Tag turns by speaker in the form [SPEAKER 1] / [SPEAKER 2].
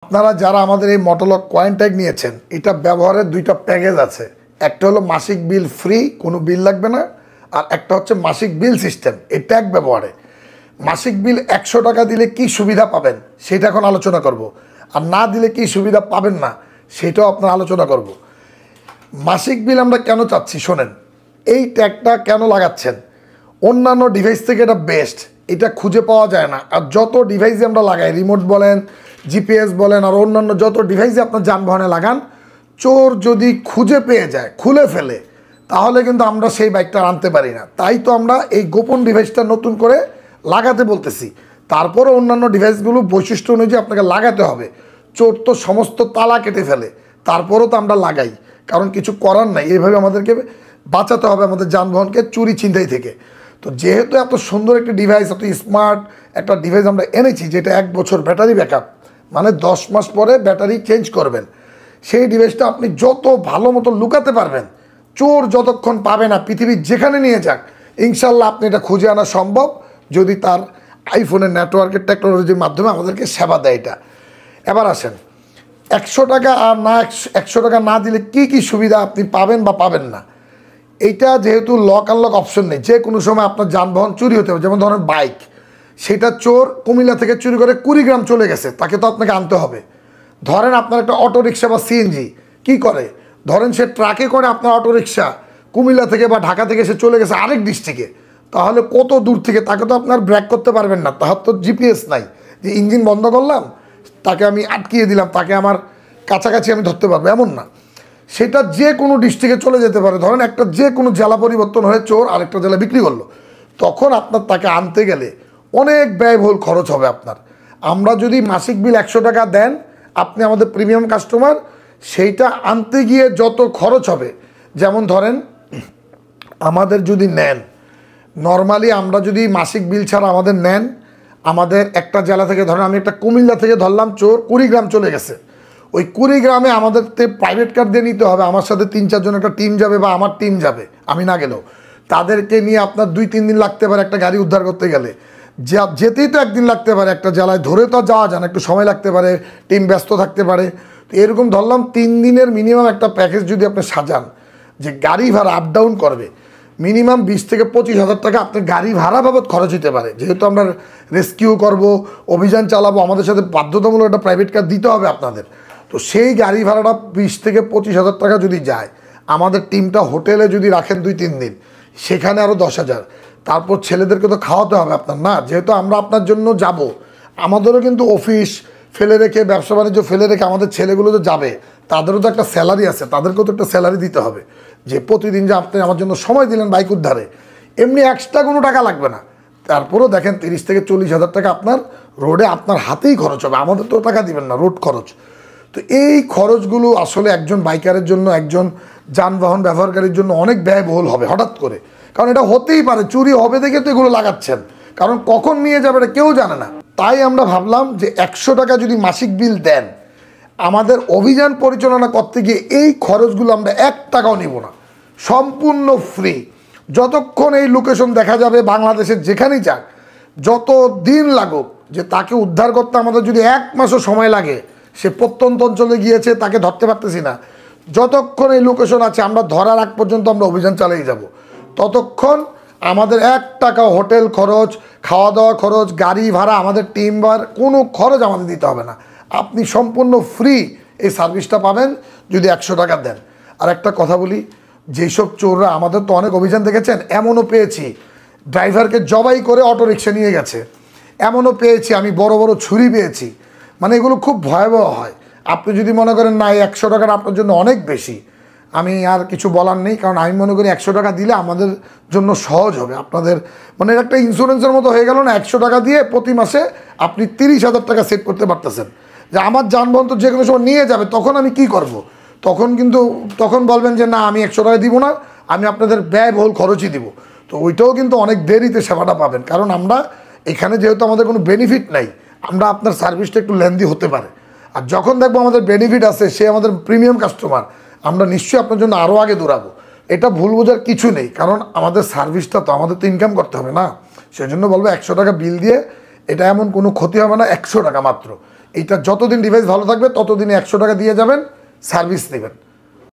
[SPEAKER 1] আপনারা যারা আমাদের এই মোটোলক কয়েন ট্যাগ নিয়েছেন, এটা ব্যবহারের দুইটা প্যাকেজ আছে। একটা হলো মাসিক বিল ফ্রি, কোনো বিল লাগবে না। আর একটা হচ্ছে মাসিক বিল সিস্টেম। এই ট্যাগ ব্যবহারে মাসিক বিল 100 টাকা দিলে কি সুবিধা পাবেন সেটা এখন আলোচনা করব। আর না দিলে কি সুবিধা পাবেন না সেটাও আপনার আলোচনা করব। মাসিক বিল আমরা কেন চাচ্ছি শোনেন। এই ট্যাগটা কেন লাগাচ্ছেন? অন্যান্য ডিভাইস থেকে এটা বেস্ট, এটা খুঁজে পাওয়া যায় না। আর যত ডিভাইসে আমরা লাগাই, রিমোট বলেন, জিপিএস বলেন, আর অন্যান্য যত ডিভাইসে আপনার যানবাহনে লাগান, চোর যদি খুঁজে পেয়ে যায়, খুলে ফেলে, তাহলে কিন্তু আমরা সেই বাইকটা আনতে পারি না। তাই তো আমরা এই গোপন ডিভাইসটা নতুন করে লাগাতে বলতেছি। তারপরে অন্যান্য ডিভাইসগুলো বৈশিষ্ট্য অনুযায়ী আপনাকে লাগাতে হবে। চোর তো সমস্ত তালা কেটে ফেলে, তারপরেও তো আমরা লাগাই, কারণ কিছু করার নাই। এইভাবে আমাদেরকে বাঁচাতে হবে আমাদের যানবাহনকে চুরি ছিনতাই থেকে। তো যেহেতু এত সুন্দর একটি ডিভাইস, এত স্মার্ট একটা ডিভাইস আমরা এনেছি, যেটা 1 বছর ব্যাটারি ব্যাকআপ, মানে 10 মাস পরে ব্যাটারি চেঞ্জ করবেন, সেই ডিভাইসটা আপনি যত ভালো মতো লুকাতে পারবেন, চোর যতক্ষণ পাবে না, পৃথিবীর যেখানে নিয়ে যাক, ইনশাল্লাহ আপনি এটা খুঁজে আনা সম্ভব, যদি তার আইফোনের নেটওয়ার্কের টেকনোলজির মাধ্যমে আমাদেরকে সেবা দেয় এটা। এবার আসেন 100 টাকা আর না 100 টাকা না দিলে কি কি সুবিধা আপনি পাবেন বা পাবেন না। এইটা যেহেতু লক আনলক অপশন নেই, যে কোনো সময় আপনার যানবাহন চুরি হতে হবে। যেমন ধরেন বাইক, সেটা চোর কুমিল্লা থেকে চুরি করে কুড়িগ্রাম চলে গেছে, তাকে তো আপনাকে আনতে হবে। ধরেন আপনার একটা অটোরিকশা বা সিএনজি কি করে, ধরেন সে ট্রাকে করে আপনার অটোরিকশা কুমিল্লা থেকে বা ঢাকা থেকে সে চলে গেছে আরেক ডিস্ট্রিক্টে, তাহলে কত দূর থেকে, তাকে তো আপনার ব্রেক করতে পারবেন না। তার তো জিপিএস নাই যে ইঞ্জিন বন্ধ করলাম, তাকে আমি আটকিয়ে দিলাম, তাকে আমার কাছাকাছি আমি ধরতে পারবো, এমন না। সেটা যে কোনো ডিস্ট্রিক্টে চলে যেতে পারে। ধরেন একটা যে কোনো জেলা পরিবর্তন হয়ে চোর আরেকটা জেলা বিক্রি করলো, তখন আপনার তাকে আনতে গেলে অনেক ব্যয়বহুল খরচ হবে আপনার। আমরা যদি মাসিক বিল 100 টাকা দেন, আপনি আমাদের প্রিমিয়াম কাস্টমার, সেইটা আনতে গিয়ে যত খরচ হবে, যেমন ধরেন আমাদের যদি নেন, নর্মালি আমরা যদি মাসিক বিল ছাড়া আমাদের নেন, আমাদের একটা জেলা থেকে, ধরেন আমি একটা কুমিল্লা থেকে ধরলাম, চোর কুড়িগ্রাম চলে গেছে, ওই কুড়িগ্রামে আমাদের প্রাইভেট কার দিয়ে নিতে হবে। আমার সাথে 3-4 জন একটা টিম যাবে, বা আমার টিম যাবে, আমি না গেলেও। তাদেরকে নিয়ে আপনার 2-3 দিন লাগতে পারে একটা গাড়ি উদ্ধার করতে গেলে। যেতেই তো একদিন লাগতে পারে, একটা জেলায় ধরে তো যাওয়া যায় না, একটু সময় লাগতে পারে, টিম ব্যস্ত থাকতে পারে। তো এরকম ধরলাম 3 দিনের মিনিমাম একটা প্যাকেজ যদি আপনি সাজান, যে গাড়ি ভাড়া আপ ডাউন করবে, মিনিমাম 20 থেকে 25 হাজার টাকা আপনার গাড়ি ভাড়া বাবদ খরচ হতে পারে। যেহেতু আমরা রেস্কিউ করব, অভিযান চালাবো, আমাদের সাথে বাধ্যতামূলক একটা প্রাইভেট কার দিতে হবে আপনাদের। তো সেই গাড়ি ভাড়াটা 20 থেকে 25 হাজার টাকা যদি যায়, আমাদের টিমটা হোটেলে যদি রাখেন 2-3 দিন, সেখানে আরও 10,000। তারপর ছেলেদেরকে তো খাওয়াতে হবে আপনার, না? যেহেতু আমরা আপনার জন্য যাব, আমাদেরও কিন্তু অফিস ফেলে রেখে, ব্যবসা বাণিজ্য ফেলে রেখে আমাদের ছেলেগুলো তো যাবে, তাদেরও তো একটা স্যালারি আছে, তাদেরকেও তো একটা স্যালারি দিতে হবে। যে প্রতিদিন যে আপনি আমার জন্য সময় দিলেন বাইক উদ্ধারে, এমনি এক্সট্রা কোনো টাকা লাগবে না। তারপরেও দেখেন 30 থেকে 40 হাজার টাকা আপনার রোডে আপনার হাতেই খরচ হবে, আমাদের তো টাকা দিবেন না, রোড খরচ। তো এই খরচগুলো আসলে একজন বাইকারের জন্য, একজন যানবাহন ব্যবহারকারীর জন্য অনেক ব্যয়বহুল হবে হঠাৎ করে। কারণ এটা হতেই পারে, চুরি হবে দেখে তো এগুলো লাগাচ্ছেন, কারণ কখন নিয়ে যাবে এটা কেউ জানে না। তাই আমরা ভাবলাম যে 100 টাকা যদি মাসিক বিল দেন, আমাদের অভিযান পরিচালনা করতে গিয়ে এই খরচগুলো আমরা 1 টাকাও নিব না, সম্পূর্ণ ফ্রি। যতক্ষণ এই লোকেশন দেখা যাবে বাংলাদেশের যেখানেই যাক, যত দিন লাগুক, যে তাকে উদ্ধার করতে আমাদের যদি 1 মাসও সময় লাগে, সে প্রত্যন্ত অঞ্চলে গিয়েছে, তাকে ধরতে পারতেছি না, যতক্ষণ এই লোকেশন আছে আমরা ধরার আগ পর্যন্ত আমরা অভিযান চালিয়ে যাব। ততক্ষণ আমাদের 1 টাকা হোটেল খরচ, খাওয়া দাওয়া খরচ, গাড়ি ভাড়া, আমাদের টিম ভাড়া, কোনো খরচ আমাদের দিতে হবে না। আপনি সম্পূর্ণ ফ্রি এই সার্ভিসটা পাবেন যদি 100 টাকা দেন। আর একটা কথা বলি, যেসব চোররা, আমাদের তো অনেক অভিযান দেখেছেন, এমনও পেয়েছি ড্রাইভারকে জবাই করে অটোরিকশা নিয়ে গেছে, এমনও পেয়েছি আমি, বড় বড় ছুরি পেয়েছি। মানে এগুলো খুব ভয়াবহ হয়। আপনি যদি মনে করেন না এই 100 টাকাটা আপনার জন্য অনেক বেশি, আমি আর কিছু বলার নেই। কারণ আমি মনে করি 100 টাকা দিলে আমাদের জন্য সহজ হবে। আপনাদের মানে একটা ইন্স্যুরেন্সের মতো হয়ে গেল না, 100 টাকা দিয়ে প্রতি মাসে আপনি 30 হাজার টাকা সেভ করতে পারতেছেন। যে আমার যানবাহন তো যে কোনো সময় নিয়ে যাবে, তখন আমি কি করব? তখন বলবেন যে না, আমি 100 টাকা দিব না, আমি আপনাদের ব্যয়বহুল খরচই দিব। তো ওইটাও কিন্তু অনেক দেরিতে সেবাটা পাবেন। কারণ আমরা এখানে যেহেতু আমাদের কোনো বেনিফিট নাই, আমরা আপনার সার্ভিসটা একটু লেন্দি হতে পারে। আর যখন দেখবো আমাদের বেনিফিট আছে, সে আমাদের প্রিমিয়াম কাস্টমার, আমরা নিশ্চয়ই আপনার জন্য আরও আগে দৌড়াবো। এটা ভুল বোঝার কিছু নেই, কারণ আমাদের সার্ভিসটা তো আমাদের তো ইনকাম করতে হবে না। সেজন্য বলবো 100 টাকা বিল দিয়ে এটা এমন কোনো ক্ষতি হবে না, 100 টাকা মাত্র। এটা যতদিন ডিভাইস ভালো থাকবে ততদিনে 100 টাকা দিয়ে যাবেন, সার্ভিস নেবেন।